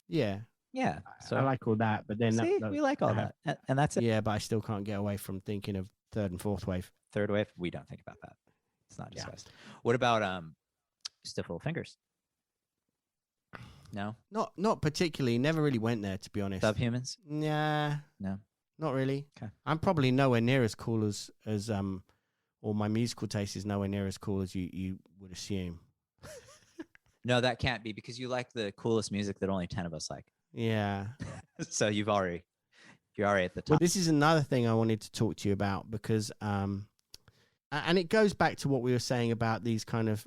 Yeah. Yeah. So I like all that, but then we like all that, and that's it. Yeah, but I still can't get away from thinking of third and fourth wave. Third wave, we don't think about that. It's not discussed. What about Stiff Little Fingers? No, not particularly. Never really went there, to be honest. Subhumans? Yeah, no, not really. Okay. I'm probably nowhere near as cool as or my musical taste is nowhere near as cool as you would assume. No, that can't be, because you like the coolest music that only 10 of us like. Yeah. So you're already at the top. Well, this is another thing I wanted to talk to you about, because and it goes back to what we were saying about these kind of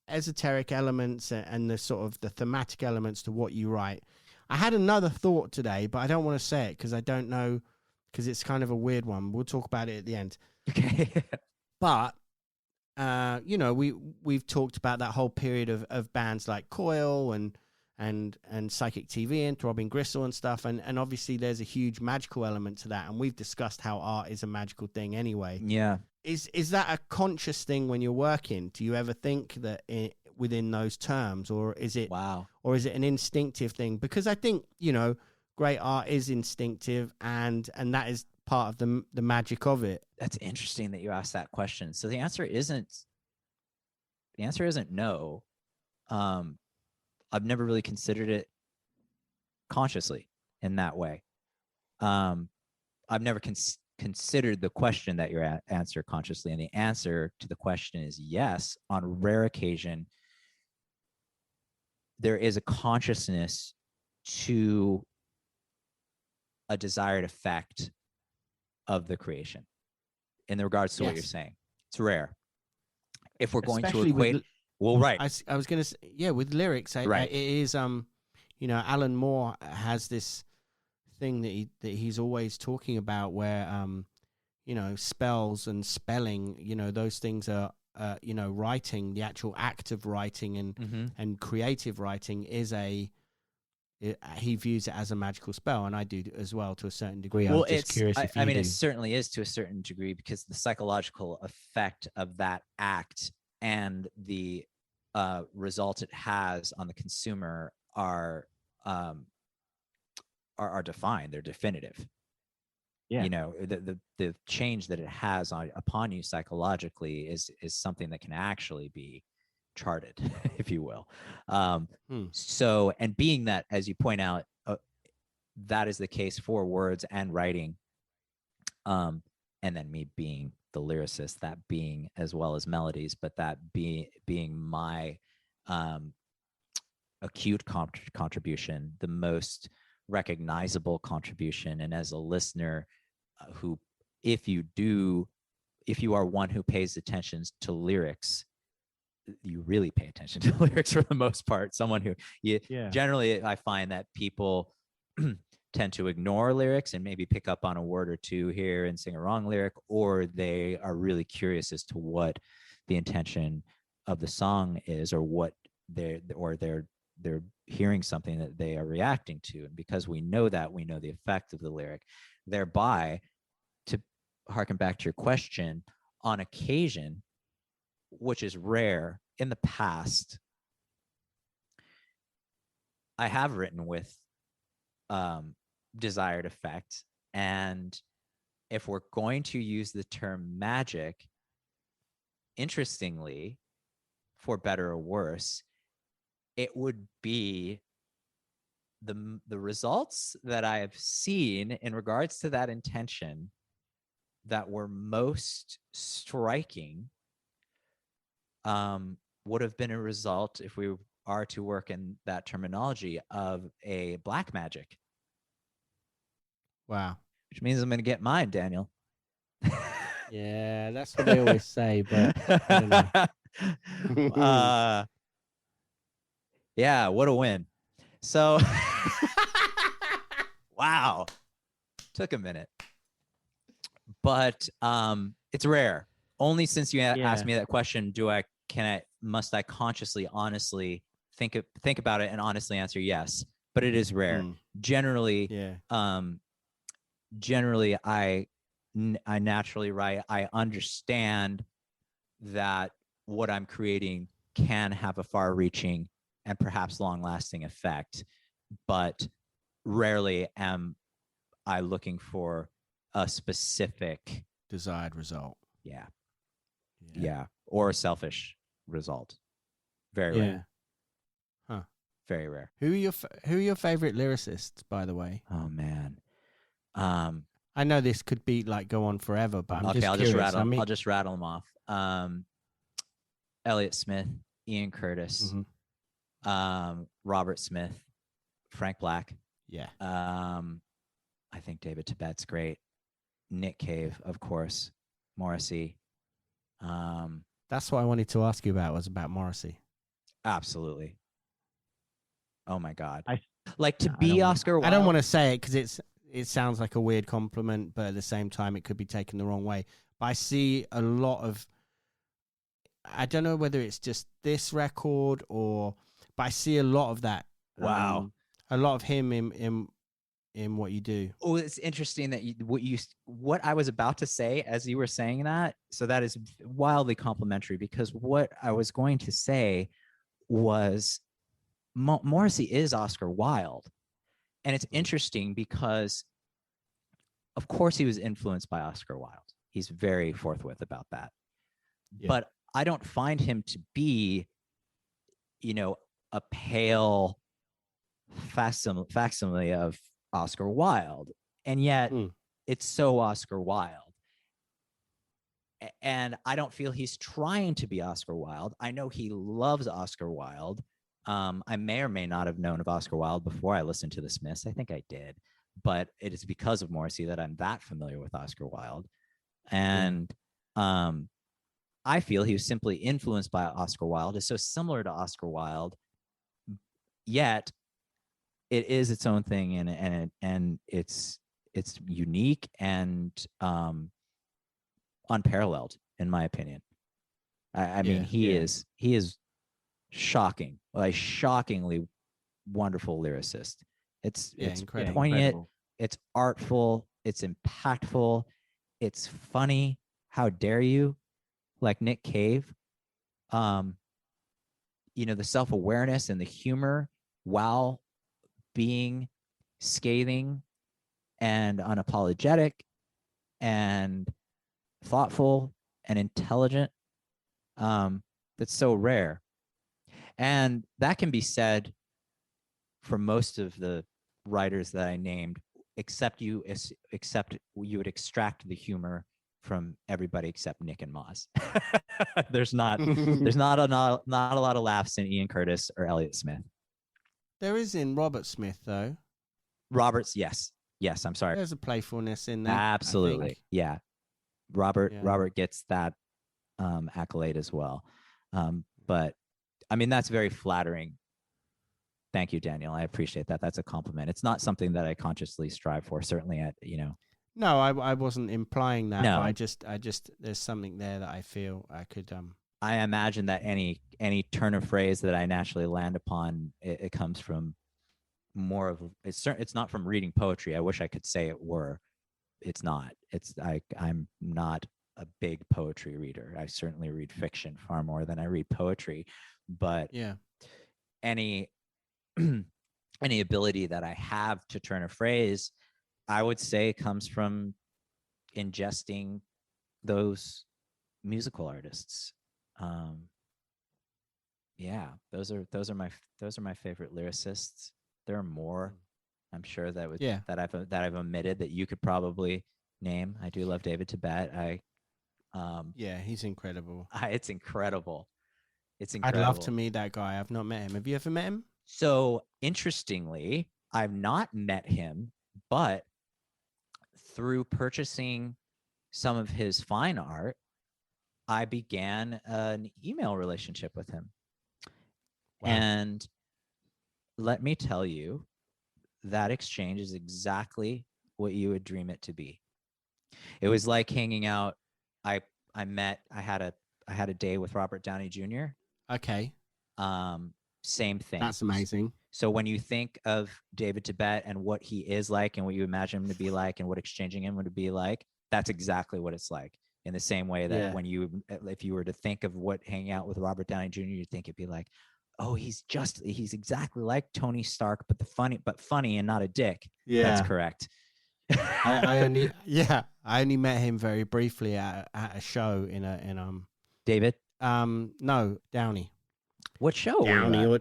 esoteric elements and the sort of the thematic elements to what you write. I had another thought today, but I don't want to say it because I don't know, because it's kind of a weird one. We'll talk about it at the end. Okay. But we've talked about that whole period of bands like Coil and Psychic TV and Throbbing Gristle and stuff, and obviously there's a huge magical element to that, and we've discussed how art is a magical thing anyway. Yeah. Is that a conscious thing when you're working? Do you ever think that within those terms, or is it or is it an instinctive thing? Because I think great art is instinctive, and that is part of the magic of it. That's interesting that you asked that question. So the answer isn't no. I've never really considered it consciously in that way. I've never considered the question that you're answer consciously, and the answer to the question is yes. On rare occasion, there is a consciousness to a desired effect of the creation in regards to what you're saying. It's rare. If we're going to equate, right. I was going to say, with lyrics, it is, Alan Moore has this thing that he's always talking about where, spells and spelling, those things are, writing, the actual act of writing and creative writing is he views it as a magical spell, and I do as well to a certain degree. Well, I'm just curious if you do. it certainly is to a certain degree, because the psychological effect of that act and the result it has on the consumer are defined. They're definitive. Yeah. The change that it has upon you psychologically is something that can actually be charted, if you will. So, and being that, as you point out, that is the case for words and writing, and then me being the lyricist, that being as well as melodies, but that being my acute contribution, the most recognizable contribution. And as a listener who, if you are one who pays attention to lyrics, you really pay attention to lyrics for the most part. Someone who generally, I find that people tend to ignore lyrics and maybe pick up on a word or two here and sing a wrong lyric, or they are really curious as to what the intention of the song is, or what they're hearing something that they are reacting to. And because we know that, we know the effect of the lyric, thereby, to harken back to your question, on occasion, which is rare, in the past, I have written with desired effect. And if we're going to use the term magic, interestingly, for better or worse, it would be the results that I have seen in regards to that intention that were most striking would have been a result, if we are to work in that terminology, of a black magic. Wow. Which means I'm going to get mine, Daniel. Yeah, that's what they always say, but I don't know. Yeah, what a win. So, wow. Took a minute. But it's rare. Only since you asked me that question, must I consciously, honestly think about it and honestly answer yes. But it is rare. Generally, I naturally write. I understand that what I'm creating can have a far-reaching and perhaps long-lasting effect, but rarely am I looking for a specific desired result. Yeah. Or a selfish result. Very rare. Huh. Very rare. Who are your favorite lyricists, by the way? Oh man. I know this could be like go on forever, but I'm just curious. I'll just rattle them off. Elliott Smith, Ian Curtis, Robert Smith, Frank Black. Yeah. I think David Tibet's great. Nick Cave, of course. Morrissey. That's what I wanted to ask you about, was about Morrissey. Absolutely. Oh my God. Oscar Wilde. I don't want to say it because it sounds like a weird compliment, but at the same time it could be taken the wrong way. But I see a lot of, I don't know whether it's just this record but I see a lot of that. Wow. A lot of him in what you do. Oh, it's interesting that what I was about to say as you were saying that. So that is wildly complimentary, because what I was going to say was Morrissey is Oscar Wilde. And it's interesting because of course he was influenced by Oscar Wilde. He's very forthwith about that. Yeah. But I don't find him to be, a pale facsimile of Oscar Wilde. And yet it's so Oscar Wilde. And I don't feel he's trying to be Oscar Wilde. I know he loves Oscar Wilde. I may or may not have known of Oscar Wilde before I listened to the Smiths. I think I did. But it is because of Morrissey that I'm that familiar with Oscar Wilde. And I feel he was simply influenced by Oscar Wilde. It's so similar to Oscar Wilde, yet it is its own thing, and it's unique and unparalleled, in my opinion. I mean, he is shocking, a shockingly wonderful lyricist. It's incredible. Poignant, it's artful, it's impactful, it's funny. How dare you? Like Nick Cave. The self-awareness and the humor while being scathing and unapologetic and thoughtful and intelligent. That's so rare. And that can be said for most of the writers that I named, except you would extract the humor from everybody except Nick and Moz. There's not a lot of laughs in Ian Curtis or Elliott Smith. There is in Robert Smith though. Robert's, yes, I'm sorry. There's a playfulness in there. Absolutely, yeah. Robert gets that accolade as well. But I mean, that's very flattering. Thank you, Daniel. I appreciate that. That's a compliment. It's not something that I consciously strive for. Certainly, No, I wasn't implying that. No, but I just there's something there that I feel I could. I imagine that any turn of phrase that I naturally land upon, it comes from more of it's not from reading poetry. I wish I could say it were. It's not. I'm not a big poetry reader. I certainly read fiction far more than I read poetry. But any ability that I have to turn a phrase, I would say comes from ingesting those musical artists. Those are my favorite lyricists. There are more, I'm sure that I've omitted that you could probably name. I do love David Tibet. He's incredible. It's incredible. I'd love to meet that guy. I've not met him. Have you ever met him? So interestingly, I've not met him, but through purchasing some of his fine art, I began an email relationship with him. Wow. And let me tell you, that exchange is exactly what you would dream it to be. It was like hanging out. I had a day with Robert Downey Jr. Okay. Same thing. That's amazing. So when you think of David Tibet and what he is like and what you imagine him to be like and what exchanging him would be like, that's exactly what it's like. In the same way that if you were to think of what hanging out with Robert Downey Jr., you'd think it'd be like, oh, he's exactly like Tony Stark, but funny and not a dick. Yeah, that's correct. I only met him very briefly at a show in David. No, Downey. What show? Downey.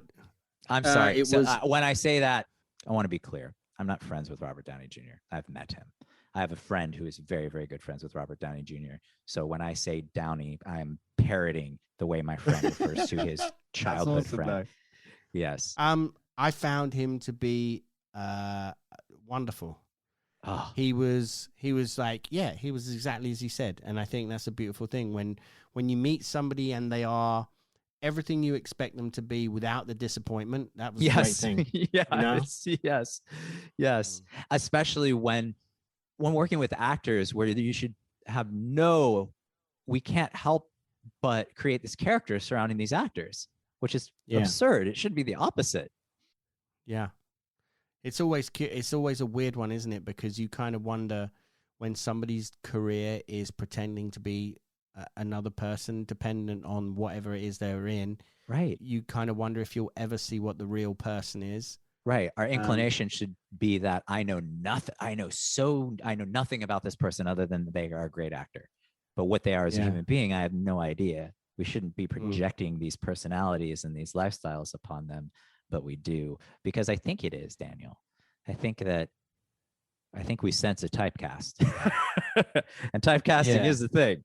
I'm sorry. It was when I say that, I want to be clear. I'm not friends with Robert Downey Jr. I've met him. I have a friend who is very, very good friends with Robert Downey Jr. So when I say Downey, I'm parroting the way my friend refers to his childhood friend. Though. Yes. I found him to be wonderful. Oh. He was like, yeah, he was exactly as he said. And I think that's a beautiful thing when you meet somebody and they are everything you expect them to be without the disappointment. That was a great thing. Yeah. You know? Yes. Especially when working with actors where you should have we can't help but create this character surrounding these actors, which is absurd. It should be the opposite. Yeah. It's always a weird one, isn't it? Because you kind of wonder when somebody's career is pretending to be another person, dependent on whatever it is they're in. Right. You kind of wonder if you'll ever see what the real person is. Right. Our inclination should be that I know nothing. I know nothing about this person other than they are a great actor. But what they are as a human being, I have no idea. We shouldn't be projecting these personalities and these lifestyles upon them, but we do, because I think it is, Daniel. I think we sense a typecast. And typecasting is the thing.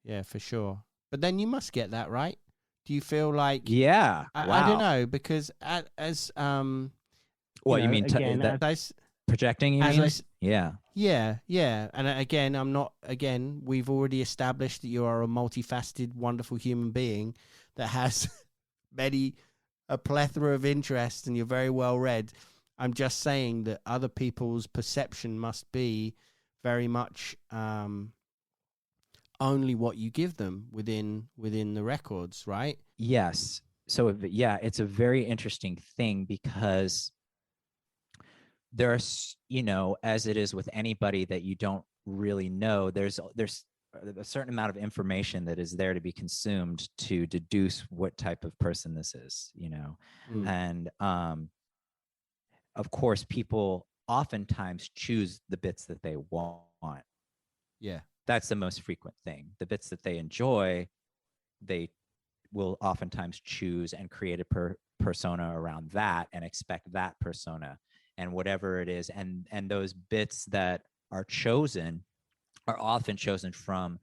Yeah, for sure. But then you must get that, right? Do you feel like? Yeah. I don't know, because as what you mean? Again, projecting? You mean? Yeah. And again, we've already established that you are a multifaceted, wonderful human being that has a plethora of interests, and you're very well read. I'm just saying that other people's perception must be very much only what you give them within the records, right? Yes. So it's a very interesting thing, because there's, as it is with anybody that you don't really know, there's a certain amount of information that is there to be consumed to deduce what type of person this is, and of course people oftentimes choose the bits that they want. Yeah. That's the most frequent thing. The bits that they enjoy, they will oftentimes choose and create a persona around that and expect that persona and whatever it is. And those bits that are chosen are often chosen from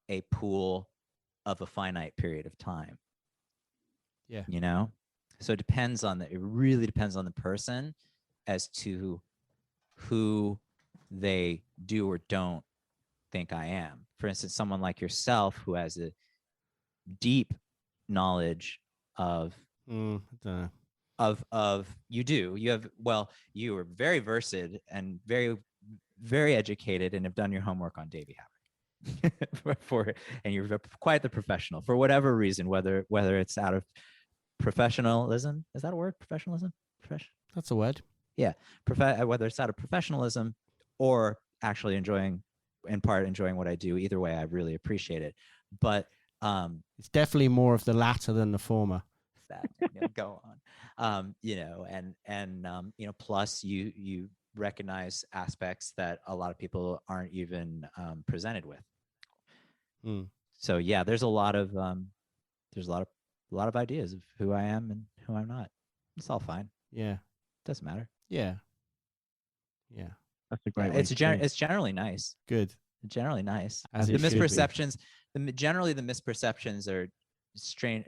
a pool of a finite period of time. Yeah. So it really depends on the person as to who they do or don't think I am. For instance, someone like yourself who has a deep knowledge of you are very versed and very, very educated and have done your homework on Davey Havoc. And you're quite the professional for whatever reason, whether it's out of professionalism. Is that a word? Professionalism? That's a word. Yeah. Whether it's out of professionalism or actually enjoying what I do, either way, I really appreciate it. But it's definitely more of the latter than the former. That go on, plus you recognize aspects that a lot of people aren't even presented with. So yeah, there's a lot of ideas of who I am and who I'm not. It's all fine. Yeah, doesn't matter. Yeah. That's a great. It's generally nice. Good. Generally nice. As the misperceptions. Be. Generally, the misperceptions are strange.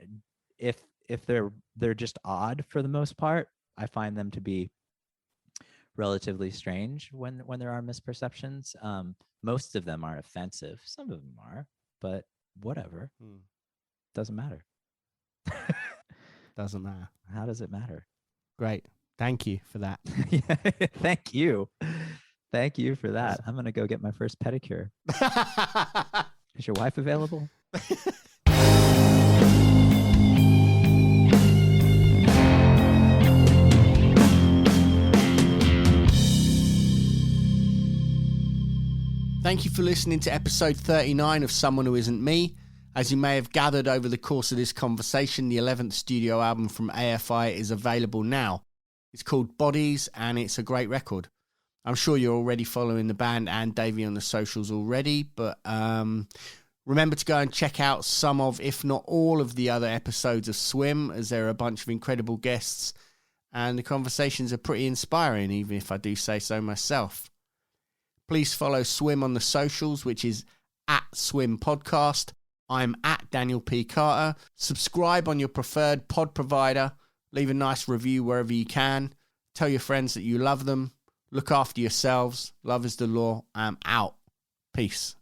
If they're just odd for the most part, I find them to be relatively strange when there are misperceptions. Most of them are offensive. Some of them are, but whatever. Doesn't matter. Doesn't matter. How does it matter? Great. Thank you for that. Thank you. Thank you for that. I'm going to go get my first pedicure. Is your wife available? Thank you for listening to episode 39 of Someone Who Isn't Me. As you may have gathered over the course of this conversation, the 11th studio album from AFI is available now. It's called Bodies, and it's a great record. I'm sure you're already following the band and Davey on the socials already, but remember to go and check out some of, if not all of the other episodes of Swim, as there are a bunch of incredible guests, and the conversations are pretty inspiring, even if I do say so myself. Please follow Swim on the socials, which is @Swim Podcast. I'm @Daniel P. Carter. Subscribe on your preferred pod provider. Leave a nice review wherever you can. Tell your friends that you love them. Look after yourselves. Love is the law. I'm out. Peace.